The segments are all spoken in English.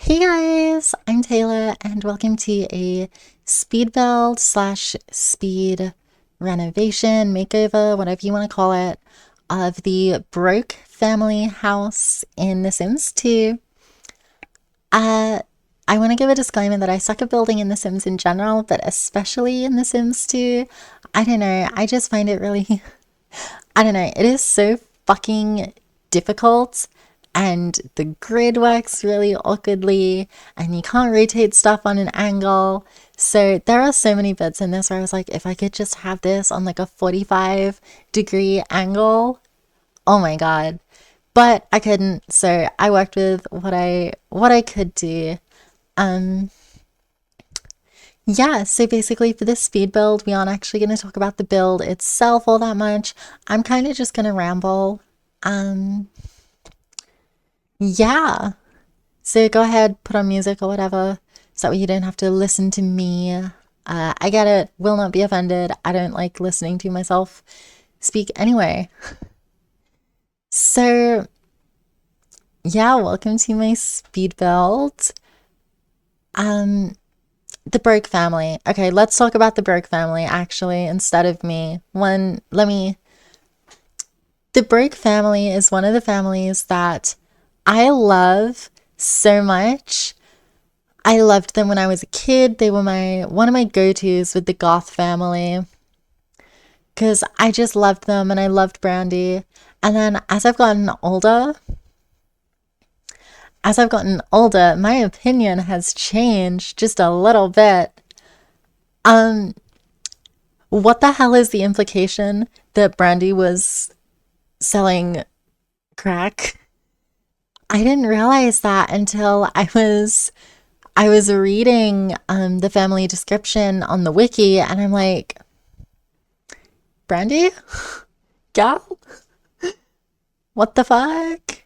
Hey guys, I'm Taylor and welcome to a speed build slash speed renovation, makeover, whatever you want to call it, of the Broke family house in The Sims 2. Uh, I want to give a disclaimer that I suck at building in The Sims in general, but especially in The Sims 2. I don't know, I just find it really, I don't know, it is so fucking difficult and the grid works really awkwardly and you can't rotate stuff on an angle. So there are so many bits in this where I was like, if I could just have this on like a 45-degree angle, oh my God. But I couldn't, so I worked with what I could do. Um yeah, so basically for this speed build, we aren't actually going to talk about the build itself all that much. I'm kind of just going to ramble. Um yeah. So go ahead, put on music or whatever, so that way you don't have to listen to me. I get it, will not be offended. I don't like listening to myself speak anyway. So, yeah, welcome to my speed build. Um, the Broke family. Okay, let's talk about the Broke family actually instead of me. The Broke family is one of the families that I love so much. I loved them when I was a kid. They were one of my go-tos with the Goth family because I just loved them and I loved Brandy. And then as I've gotten older, my opinion has changed just a little bit. Um, what the hell is the implication that Brandy was selling crack? I didn't realize that until I was reading the family description on the wiki, and I'm like, Brandy? Gal? What the fuck?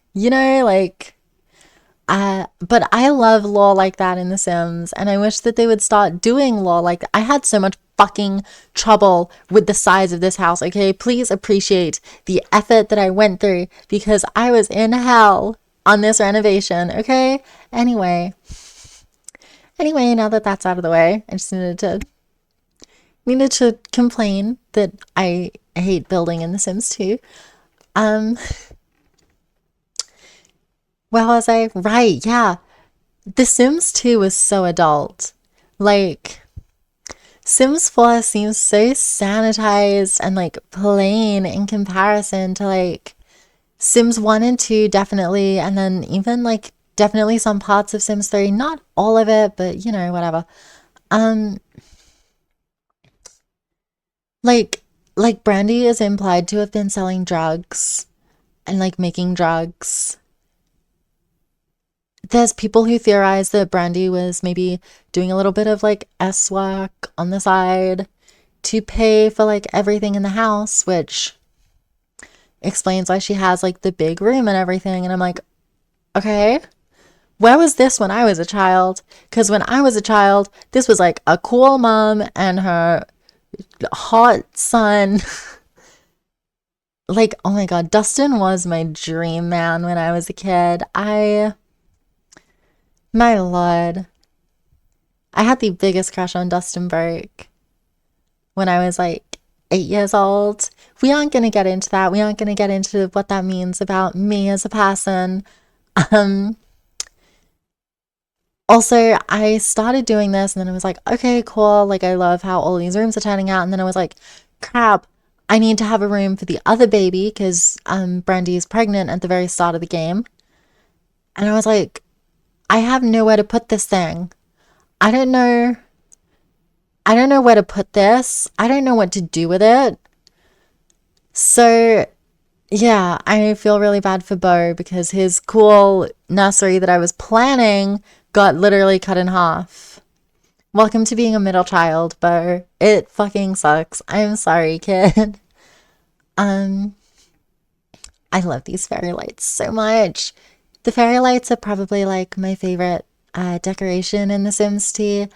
But I love lore like that in The Sims, and I wish that they would start doing lore like that. I had so much fucking trouble with the size of this house, okay? Please appreciate the effort that I went through because I was in hell on this renovation, okay? Anyway, now that that's out of the way, I just needed to complain that I hate building in The Sims 2. Um, where was I? Right, yeah. The Sims 2 was so adult. Like, Sims 4 seems so sanitized and like plain in comparison to like Sims 1 and 2, definitely, and then even like definitely some parts of Sims 3, not all of it, but whatever. Um, like like Brandy is implied to have been selling drugs and like making drugs. There's people who theorize that Brandy was maybe doing a little bit of like S work on the side to pay for like everything in the house, which explains why she has like the big room and everything. And I'm like, okay, where was this when I was a child? Because when I was a child, this was like a cool mom and her hot son. Like, oh my God, Dustin was my dream man when I was a kid. My Lord, I had the biggest crush on Dustin Burke when I was like 8 years old. We aren't going to get into that. We aren't going to get into what that means about me as a person. Um, Also, I started doing this and then I was like, okay, cool. Like, I love how all these rooms are turning out. And then I was like, crap, I need to have a room for the other baby because Brandy is pregnant at the very start of the game. And I was like, I have nowhere to put this thing. I don't know. I don't know where to put this. I don't know what to do with it. So, yeah, I feel really bad for Bo because his cool nursery that I was planning got literally cut in half. Welcome to being a middle child, Bo. It fucking sucks. I'm sorry, kid. Um, I love these fairy lights so much. The fairy lights are probably like my favorite decoration in The Sims 2.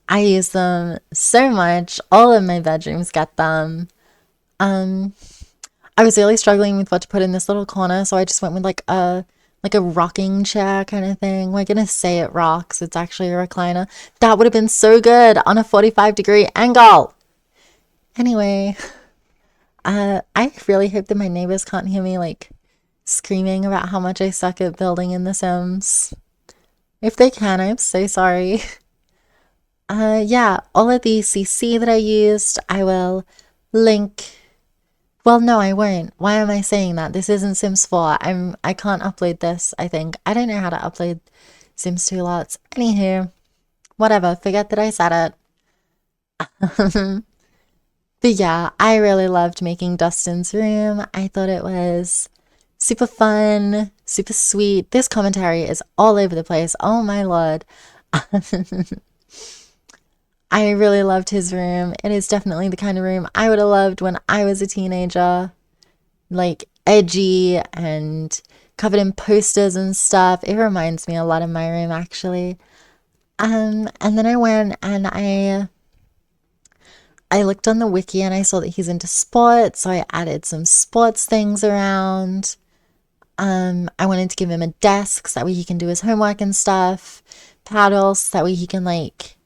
I use them so much. All of my bedrooms get them. Um, I was really struggling with what to put in this little corner, so I just went with like like a rocking chair kind of thing. We're gonna say it rocks. It's actually a recliner. That would have been so good on a 45-degree angle. Anyway, I really hope that my neighbors can't hear me like screaming about how much I suck at building in The Sims. If they can, I'm so sorry. Yeah, all of the CC that I used, I will link. Well, no, I won't. Why am I saying that? This isn't Sims 4. I can't upload this, I think. I don't know how to upload Sims 2 lots. Anywho, whatever. Forget that I said it. But yeah, I really loved making Dustin's room. I thought it was super fun, super sweet. This commentary is all over the place. Oh my lord. I really loved his room. It is definitely the kind of room I would have loved when I was a teenager. Like edgy and covered in posters and stuff. It reminds me a lot of my room actually. And then I went and I looked on the wiki and I saw that he's into sports, so I added some sports things around. I wanted to give him a desk so that way he can do his homework and stuff. Paddles so that way he can like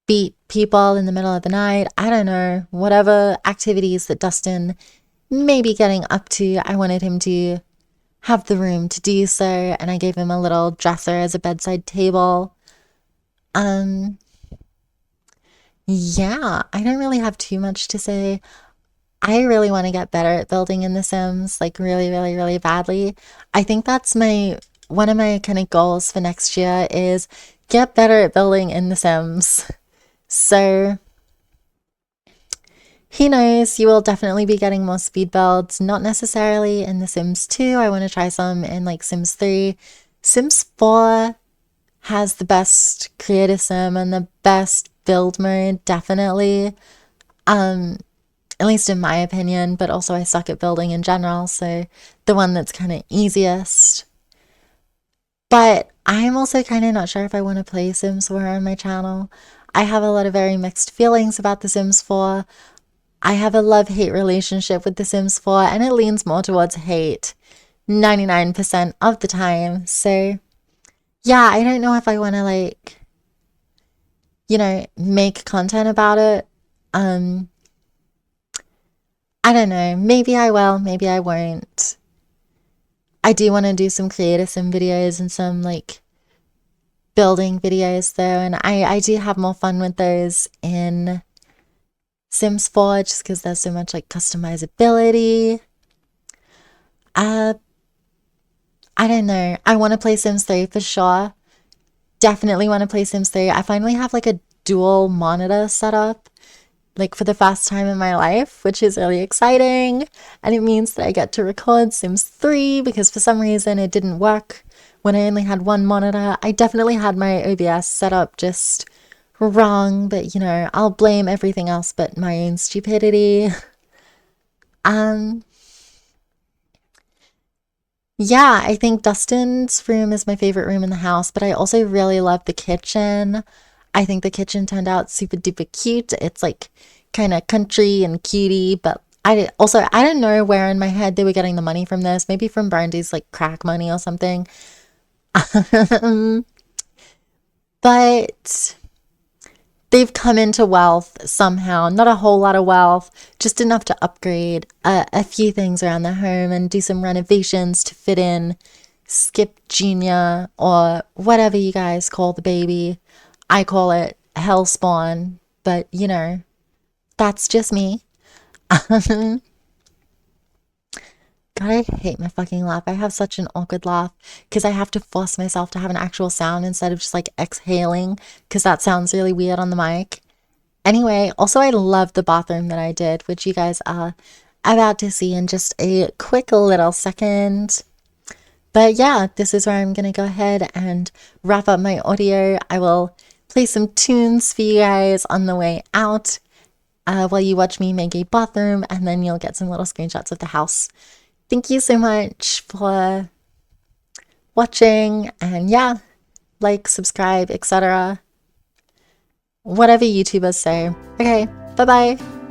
beat people in the middle of the night. I don't know, whatever activities that Dustin may be getting up to, I wanted him to have the room to do so, and I gave him a little dresser as a bedside table. Um, yeah, I don't really have too much to say. I really want to get better at building in The Sims, like really, really, really badly. I think that's my one of my kind of goals for next year is get better at building in The Sims. So he knows you will definitely be getting more speed builds, not necessarily in The Sims 2. I want to try some in like Sims 3. Sims 4 has the best creative sim and the best build mode, definitely. At least in my opinion, but also I suck at building in general, so the one that's kind of easiest. But I'm also kind of not sure if I want to play Sims 4 on my channel. I have a lot of very mixed feelings about The Sims 4. I have a love-hate relationship with The Sims 4, and it leans more towards hate 99% of the time. So, yeah, I don't know if I want to, like, make content about it. I don't know. Maybe I will, maybe I won't. I do want to do some creative sim videos and some, like, building videos, though, and I do have more fun with those in Sims 4 just because there's so much like customizability. Uh, I don't know. I want to play Sims 3 for sure. Definitely want to play Sims 3. I finally have like a dual monitor set up, like for the first time in my life, which is really exciting. And it means that I get to record Sims 3 because for some reason it didn't work when I only had one monitor. I definitely had my OBS set up just wrong, but I'll blame everything else but my own stupidity. Um, yeah, I think Dustin's room is my favorite room in the house, but I also really love the kitchen. I think the kitchen turned out super duper cute. It's like kind of country and cutie, but I don't know where in my head they were getting the money from this. Maybe from Brandy's like crack money or something. But they've come into wealth somehow. Not a whole lot of wealth, just enough to upgrade a few things around the home and do some renovations to fit in Skip Jr. or whatever you guys call the baby. I call it Hellspawn, but that's just me. God, I hate my fucking laugh. I have such an awkward laugh because I have to force myself to have an actual sound instead of just like exhaling because that sounds really weird on the mic. Anyway, also I love the bathroom that I did, which you guys are about to see in just a quick little second. But yeah, this is where I'm going to go ahead and wrap up my audio. I will play some tunes for you guys on the way out while you watch me make a bathroom, and then you'll get some little screenshots of the house. Thank you so much for watching, and yeah, like, subscribe, etc. Whatever YouTubers say. Okay, bye bye.